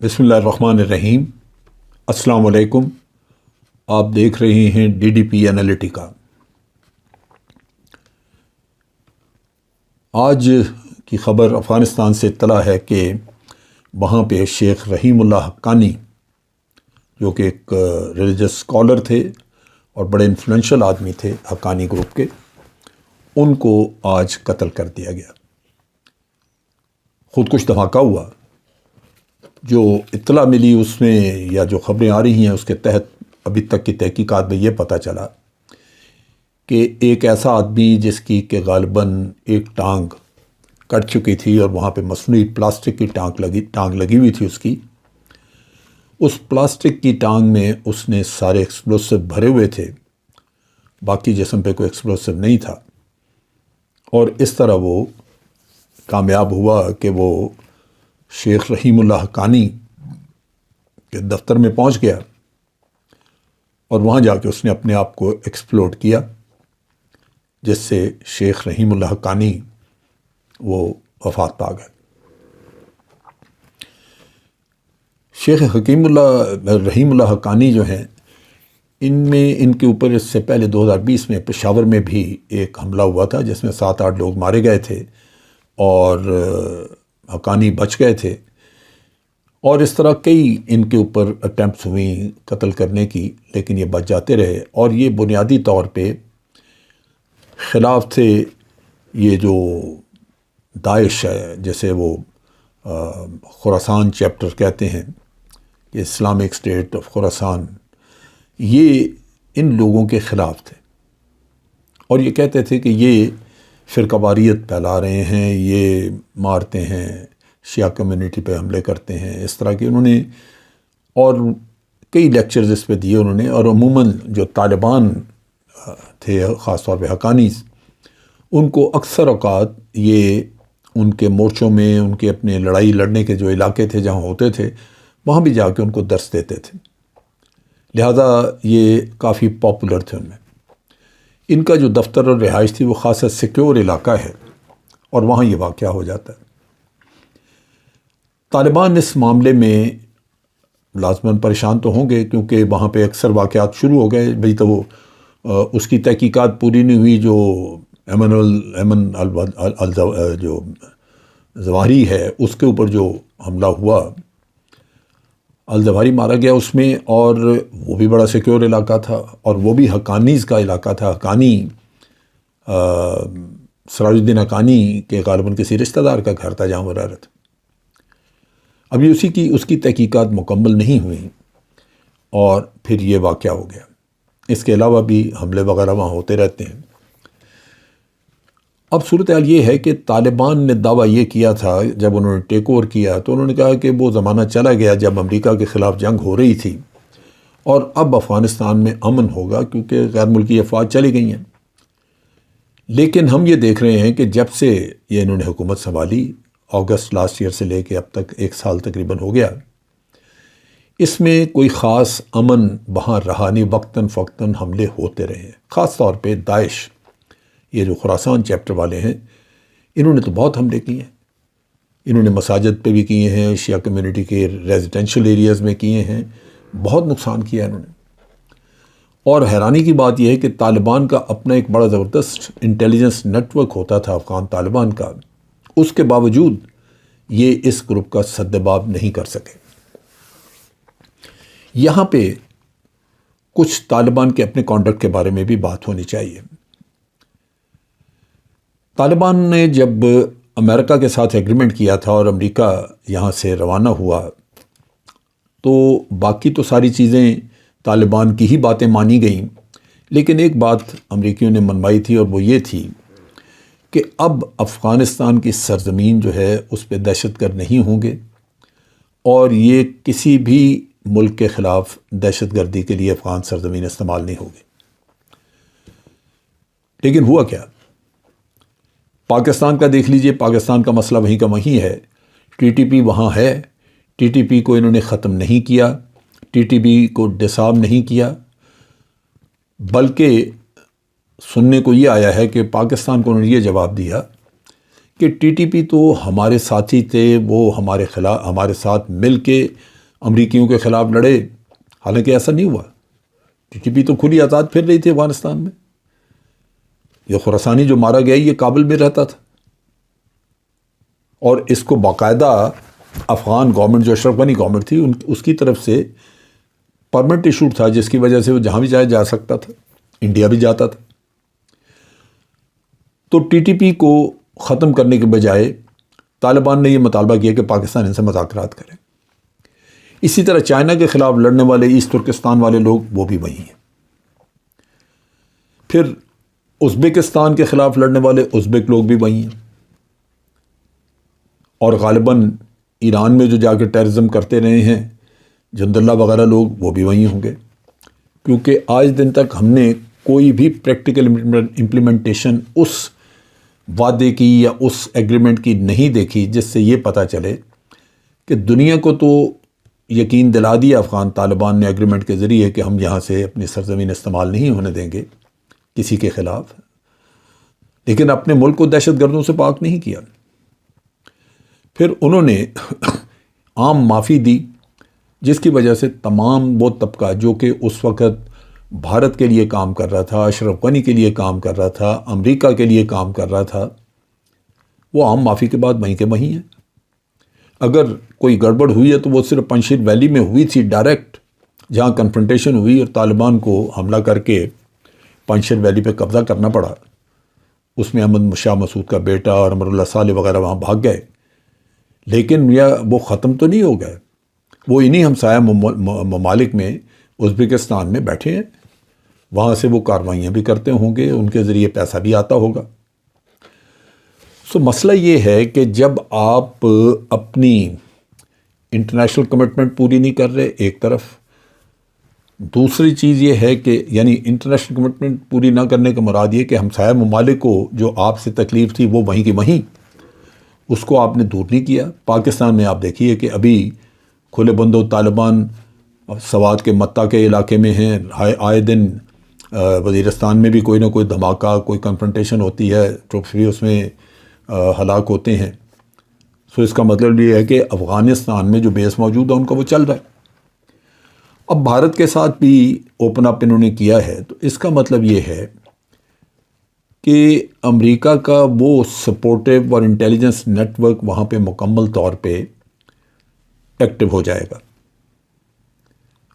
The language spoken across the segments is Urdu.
بسم اللہ الرحمن الرحیم۔ السلام علیکم۔ آپ دیکھ رہے ہیں ڈی ڈی پی انالیٹیکا۔ آج کی خبر افغانستان سے اطلاع ہے کہ وہاں پہ شیخ رحیم اللہ حقانی، جو کہ ایک ریلیجس اسکالر تھے اور بڑے انفلوئنشل آدمی تھے حقانی گروپ کے، ان کو آج قتل کر دیا گیا۔ خودکش دھماکہ ہوا۔ جو اطلاع ملی اس میں یا جو خبریں آ رہی ہیں اس کے تحت ابھی تک کی تحقیقات میں یہ پتہ چلا کہ ایک ایسا آدمی جس کی کہ غالباً ایک ٹانگ کٹ چکی تھی اور وہاں پہ مصنوعی پلاسٹک کی ٹانگ لگی ہوئی تھی اس پلاسٹک کی ٹانگ میں اس نے سارے ایکسپلوسو بھرے ہوئے تھے، باقی جسم پہ کوئی ایکسپلوسو نہیں تھا، اور اس طرح وہ کامیاب ہوا کہ وہ شیخ رحیم اللہ حقانی کے دفتر میں پہنچ گیا اور وہاں جا کے اس نے اپنے آپ کو ایکسپلوڈ کیا، جس سے شیخ رحیم اللہ حقانی وہ وفات پا گئے۔ شیخ رحیم اللہ حقانی جو ہیں، ان کے اوپر اس سے پہلے 2020 میں پشاور میں بھی ایک حملہ ہوا تھا جس میں 7-8 لوگ مارے گئے تھے اور حقانی بچ گئے تھے، اور اس طرح کئی ان کے اوپر اٹیمپٹس ہوئیں قتل کرنے کی، لیکن یہ بچ جاتے رہے۔ اور یہ بنیادی طور پہ خلاف تھے یہ جو داعش ہے، جیسے وہ خراسان چیپٹر کہتے ہیں کہ اسلامک اسٹیٹ آف خراسان، یہ ان لوگوں کے خلاف تھے اور یہ کہتے تھے کہ یہ فرقہ واریت پھیلا رہے ہیں، یہ مارتے ہیں، شیعہ کمیونٹی پہ حملے کرتے ہیں، اس طرح کے انہوں نے اور کئی لیکچرز اس پہ دیے انہوں نے۔ اور عموماً جو طالبان تھے، خاص طور پہ حقانی، ان کو اکثر اوقات یہ ان کے مورچوں میں، ان کے اپنے لڑائی لڑنے کے جو علاقے تھے جہاں ہوتے تھے، وہاں بھی جا کے ان کو درس دیتے تھے، لہذا یہ کافی پاپولر تھے ان میں۔ ان کا جو دفتر اور رہائش تھی وہ خاصا سیکیور علاقہ ہے اور وہاں یہ واقعہ ہو جاتا ہے۔ طالبان اس معاملے میں لازماً پریشان تو ہوں گے، کیونکہ وہاں پہ اکثر واقعات شروع ہو گئے، بھئی تو وہ اس کی تحقیقات پوری نہیں ہوئی۔ جو ایمن جو زواہری ہے، اس کے اوپر جو حملہ ہوا، الزواہری مارا گیا اس میں، اور وہ بھی بڑا سیکیور علاقہ تھا اور وہ بھی حقانیز کا علاقہ تھا۔ حقانی سراج الدین حقانی کے غالباً کسی رشتہ دار کا گھر تھا جہاں وہ رہ رہے تھے۔ ابھی اس کی تحقیقات مکمل نہیں ہوئی اور پھر یہ واقعہ ہو گیا۔ اس کے علاوہ بھی حملے وغیرہ وہاں ہوتے رہتے ہیں۔ اب صورتحال یہ ہے کہ طالبان نے دعویٰ یہ کیا تھا جب انہوں نے ٹیک اوور کیا، تو انہوں نے کہا کہ وہ زمانہ چلا گیا جب امریکہ کے خلاف جنگ ہو رہی تھی اور اب افغانستان میں امن ہوگا کیونکہ غیر ملکی افواج چلی گئی ہیں۔ لیکن ہم یہ دیکھ رہے ہیں کہ جب سے یہ انہوں نے حکومت سنبھالی، اگست لاسٹ ایئر سے لے کے اب تک 1 سال تقریباً ہو گیا، اس میں کوئی خاص امن وہاں رہا نہیں، وقتاً فوقتاً حملے ہوتے رہے ہیں۔ خاص طور پہ داعش، یہ جو خراسان چیپٹر والے ہیں، انہوں نے تو بہت حملے کیے ہیں۔ انہوں نے مساجد پہ بھی کیے ہیں، شیعہ کمیونٹی کے ریزیڈینشل ایریاز میں کیے ہیں، بہت نقصان کیا انہوں نے۔ اور حیرانی کی بات یہ ہے کہ طالبان کا اپنا ایک بڑا زبردست انٹیلیجنس نیٹ ورک ہوتا تھا افغان طالبان کا، اس کے باوجود یہ اس گروپ کا سدباب نہیں کر سکے۔ یہاں پہ کچھ طالبان کے اپنے کانڈکٹ کے بارے میں بھی بات ہونی چاہیے۔ طالبان نے جب امریکہ کے ساتھ ایگریمنٹ کیا تھا اور امریکہ یہاں سے روانہ ہوا، تو باقی تو ساری چیزیں طالبان کی ہی باتیں مانی گئیں، لیکن ایک بات امریکیوں نے منوائی تھی اور وہ یہ تھی کہ اب افغانستان کی سرزمین جو ہے اس پہ دہشت گرد نہیں ہوں گے اور یہ کسی بھی ملک کے خلاف دہشت گردی کے لیے افغان سرزمین استعمال نہیں ہوگی۔ لیکن ہوا کیا؟ پاکستان کا دیکھ لیجئے، پاکستان کا مسئلہ وہیں کا وہیں ہے۔ ٹی ٹی پی وہاں ہے، ٹی ٹی پی کو انہوں نے ختم نہیں کیا، ٹی ٹی پی کو ڈسارم نہیں کیا، بلکہ سننے کو یہ آیا ہے کہ پاکستان کو انہوں نے یہ جواب دیا کہ ٹی ٹی پی تو ہمارے ساتھی تھے، وہ ہمارے ساتھ مل کے امریکیوں کے خلاف لڑے، حالانکہ ایسا نہیں ہوا۔ TTP تو کھلی آزاد پھر رہی تھی افغانستان میں۔ یہ خراسانی جو مارا گیا یہ کابل میں رہتا تھا، اور اس کو باقاعدہ افغان گورنمنٹ جو اشرف غنی گورنمنٹ تھی اس کی طرف سے پرمنٹ ایشوڈ تھا، جس کی وجہ سے وہ جہاں بھی جا سکتا تھا، انڈیا بھی جاتا تھا۔ تو TTP کو ختم کرنے کے بجائے طالبان نے یہ مطالبہ کیا کہ پاکستان ان سے مذاکرات کرے۔ اسی طرح چائنا کے خلاف لڑنے والے ایسٹ ترکستان والے لوگ وہ بھی وہی ہیں۔ پھر ازبکستان کے خلاف لڑنے والے ازبک لوگ بھی وہی ہیں، اور غالباً ایران میں جو جا کے ٹیررزم کرتے رہے ہیں جند اللہ وغیرہ لوگ وہ بھی وہی ہوں گے، کیونکہ آج دن تک ہم نے کوئی بھی پریکٹیکل امپلیمنٹیشن اس وعدے کی یا اس ایگریمنٹ کی نہیں دیکھی جس سے یہ پتہ چلے کہ دنیا کو تو یقین دلا دیا افغان طالبان نے ایگریمنٹ کے ذریعے کہ ہم یہاں سے اپنی سرزمین استعمال نہیں ہونے دیں گے کسی کے خلاف، لیکن اپنے ملک کو دہشت گردوں سے پاک نہیں کیا۔ پھر انہوں نے عام معافی دی، جس کی وجہ سے تمام وہ طبقہ جو کہ اس وقت بھارت کے لیے کام کر رہا تھا، اشرف غنی کے لیے کام کر رہا تھا، امریکہ کے لیے کام کر رہا تھا، وہ عام معافی کے بعد وہیں کے وہیں ہیں۔ اگر کوئی گڑبڑ ہوئی ہے تو وہ صرف پنجشیر ویلی میں ہوئی تھی ڈائریکٹ، جہاں کنفرنٹیشن ہوئی اور طالبان کو حملہ کر کے پنجشیر ویلی پہ قبضہ کرنا پڑا۔ اس میں احمد شاہ مسعود کا بیٹا اور امر اللہ صالح وغیرہ وہاں بھاگ گئے، لیکن وہ ختم تو نہیں ہو گئے، وہ انہی ہمسایہ ممالک میں ازبکستان میں بیٹھے ہیں، وہاں سے وہ کاروائیاں بھی کرتے ہوں گے، ان کے ذریعے پیسہ بھی آتا ہوگا۔ مسئلہ یہ ہے کہ جب آپ اپنی انٹرنیشنل کمٹمنٹ پوری نہیں کر رہے ایک طرف، دوسری چیز یہ ہے کہ یعنی انٹرنیشنل کمٹمنٹ پوری نہ کرنے کا مراد یہ کہ ہمسایہ ممالک کو جو آپ سے تکلیف تھی وہ وہیں کی وہیں، اس کو آپ نے دور نہیں کیا۔ پاکستان میں آپ دیکھیے کہ ابھی کھلے بندوں طالبان سوات کے متہ کے علاقے میں ہیں، آئے دن وزیرستان میں بھی کوئی نہ کوئی دھماکہ، کوئی کنفرنٹیشن ہوتی ہے، ٹروپس بھی اس میں ہلاک ہوتے ہیں۔ اس کا مطلب یہ ہے کہ افغانستان میں جو بیس موجود ہے ان کا وہ چل رہا ہے۔ اب بھارت کے ساتھ بھی اوپن اپ انہوں نے کیا ہے، تو اس کا مطلب یہ ہے کہ امریکہ کا وہ سپورٹیو اور انٹیلیجنس نیٹ ورک وہاں پہ مکمل طور پہ ایکٹیو ہو جائے گا۔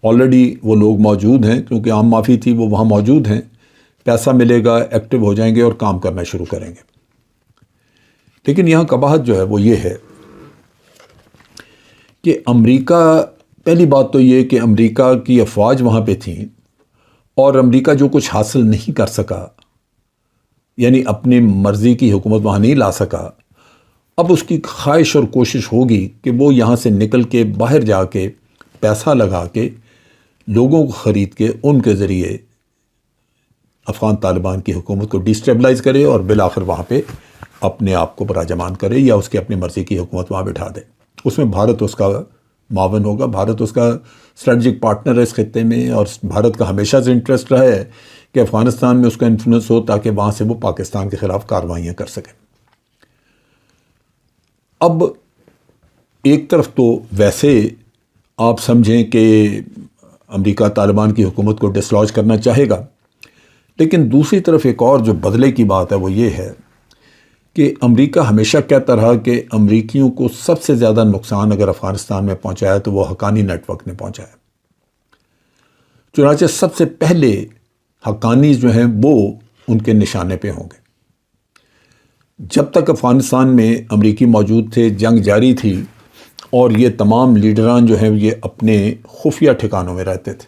آلریڈی وہ لوگ موجود ہیں، کیونکہ عام معافی تھی، وہ وہاں موجود ہیں، پیسہ ملے گا، ایکٹیو ہو جائیں گے اور کام کرنا شروع کریں گے۔ لیکن یہاں قباحت جو ہے وہ یہ ہے کہ امریکہ، پہلی بات تو یہ کہ امریکہ کی افواج وہاں پہ تھیں اور امریکہ جو کچھ حاصل نہیں کر سکا، یعنی اپنی مرضی کی حکومت وہاں نہیں لا سکا، اب اس کی خواہش اور کوشش ہوگی کہ وہ یہاں سے نکل کے باہر جا کے پیسہ لگا کے لوگوں کو خرید کے ان کے ذریعے افغان طالبان کی حکومت کو ڈیسٹیبلائز کرے اور بالآخر وہاں پہ اپنے آپ کو براجمان کرے یا اس کی اپنی مرضی کی حکومت وہاں بٹھا دے۔ اس میں بھارت اس کا معاون ہوگا، بھارت اس کا اسٹریٹجک پارٹنر ہے اس خطے میں، اور بھارت کا ہمیشہ سے انٹرسٹ رہا ہے کہ افغانستان میں اس کا انفلوئنس ہو تاکہ وہاں سے وہ پاکستان کے خلاف کاروائیاں کر سکیں۔ اب ایک طرف تو ویسے آپ سمجھیں کہ امریکہ طالبان کی حکومت کو ڈسلوج کرنا چاہے گا، لیکن دوسری طرف ایک اور جو بدلے کی بات ہے وہ یہ ہے کہ امریکہ ہمیشہ کہتا رہا کہ امریکیوں کو سب سے زیادہ نقصان اگر افغانستان میں پہنچایا تو وہ حقانی نیٹ ورک نے پہنچایا۔ چنانچہ سب سے پہلے حقانی جو ہیں وہ ان کے نشانے پہ ہوں گے۔ جب تک افغانستان میں امریکی موجود تھے، جنگ جاری تھی اور یہ تمام لیڈران جو ہیں یہ اپنے خفیہ ٹھکانوں میں رہتے تھے۔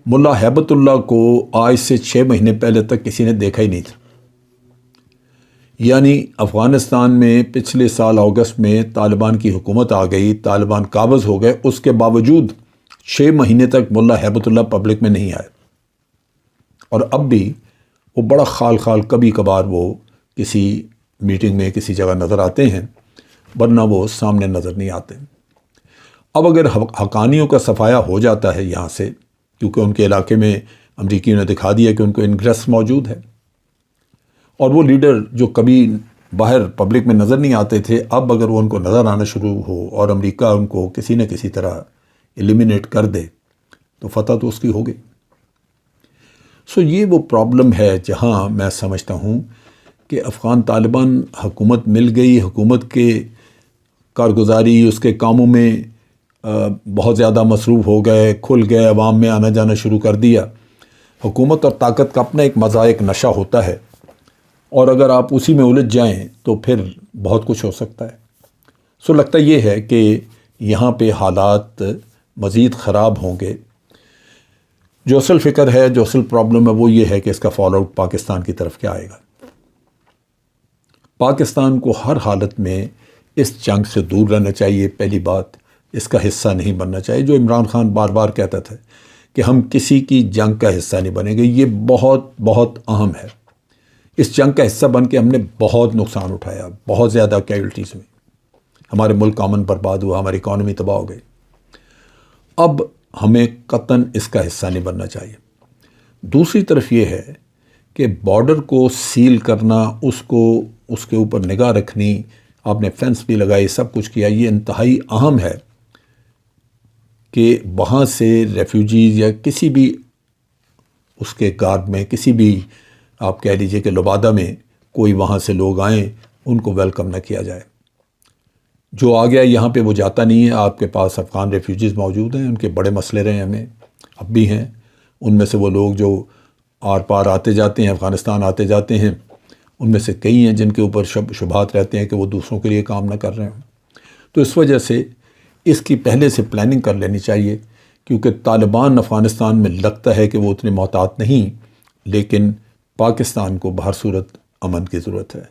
ملا ہیبت اللہ کو آج سے 6 مہینے پہلے تک کسی نے دیکھا ہی نہیں تھا۔ یعنی افغانستان میں پچھلے سال اگست میں طالبان کی حکومت آ گئی، طالبان قابض ہو گئے، اس کے باوجود 6 مہینے تک ملا ہیبت اللہ پبلک میں نہیں آئے، اور اب بھی وہ بڑا خال کبھی کبھار وہ کسی میٹنگ میں کسی جگہ نظر آتے ہیں، ورنہ وہ سامنے نظر نہیں آتے۔ اب اگر حقانیوں کا صفایا ہو جاتا ہے یہاں سے، کیونکہ ان کے علاقے میں امریکیوں نے دکھا دیا کہ ان کو انگریس موجود ہے، اور وہ لیڈر جو کبھی باہر پبلک میں نظر نہیں آتے تھے، اب اگر وہ ان کو نظر آنا شروع ہو اور امریکہ ان کو کسی نہ کسی طرح ایلیمینیٹ کر دے تو فتح تو اس کی ہوگی۔ یہ وہ پرابلم ہے جہاں میں سمجھتا ہوں کہ افغان طالبان حکومت مل گئی، حکومت کے کارگزاری اس کے کاموں میں بہت زیادہ مصروف ہو گئے، کھل گئے، عوام میں آنا جانا شروع کر دیا۔ حکومت اور طاقت کا اپنا ایک مزہ، ایک نشہ ہوتا ہے، اور اگر آپ اسی میں الجھ جائیں تو پھر بہت کچھ ہو سکتا ہے۔ لگتا یہ ہے کہ یہاں پہ حالات مزید خراب ہوں گے۔ جو اصل فکر ہے، جو اصل پرابلم ہے، وہ یہ ہے کہ اس کا فال آؤٹ پاکستان کی طرف کیا آئے گا۔ پاکستان کو ہر حالت میں اس جنگ سے دور رہنا چاہیے، پہلی بات، اس کا حصہ نہیں بننا چاہیے۔ جو عمران خان بار بار کہتا تھا کہ ہم کسی کی جنگ کا حصہ نہیں بنیں گے، یہ بہت بہت اہم ہے۔ اس جنگ کا حصہ بن کے ہم نے بہت نقصان اٹھایا، بہت زیادہ کیجولٹیز ہوئی، ہمارے ملک کا امن برباد ہوا، ہماری اکانومی تباہ ہو گئی۔ اب ہمیں قطعاً اس کا حصہ نہیں بننا چاہیے۔ دوسری طرف یہ ہے کہ بارڈر کو سیل کرنا، اس کے اوپر نگاہ رکھنی، آپ نے فینس بھی لگائی، سب کچھ کیا، یہ انتہائی اہم ہے کہ وہاں سے ریفیوجیز یا کسی بھی اس کے گارڈ میں، کسی بھی آپ کہہ لیجئے کہ لبادہ میں کوئی وہاں سے لوگ آئیں، ان کو ویلکم نہ کیا جائے۔ جو آ گیا یہاں پہ وہ جاتا نہیں ہے۔ آپ کے پاس افغان ریفیوجیز موجود ہیں، ان کے بڑے مسئلے رہے ہمیں، اب بھی ہیں۔ ان میں سے وہ لوگ جو آر پار آتے جاتے ہیں، افغانستان آتے جاتے ہیں، ان میں سے کئی ہیں جن کے اوپر شبہات رہتے ہیں کہ وہ دوسروں کے لیے کام نہ کر رہے ہیں۔ تو اس وجہ سے اس کی پہلے سے پلاننگ کر لینی چاہیے، کیونکہ طالبان افغانستان میں لگتا ہے کہ وہ اتنے محتاط نہیں، لیکن پاکستان کو بہر صورت امن کی ضرورت ہے۔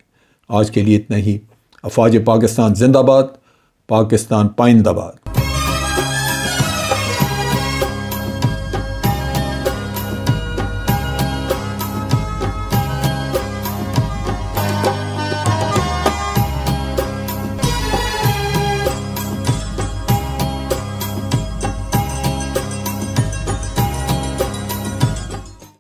آج کے لیے اتنا ہی۔ افواج پاکستان زندہ باد، پاکستان پائندہ باد۔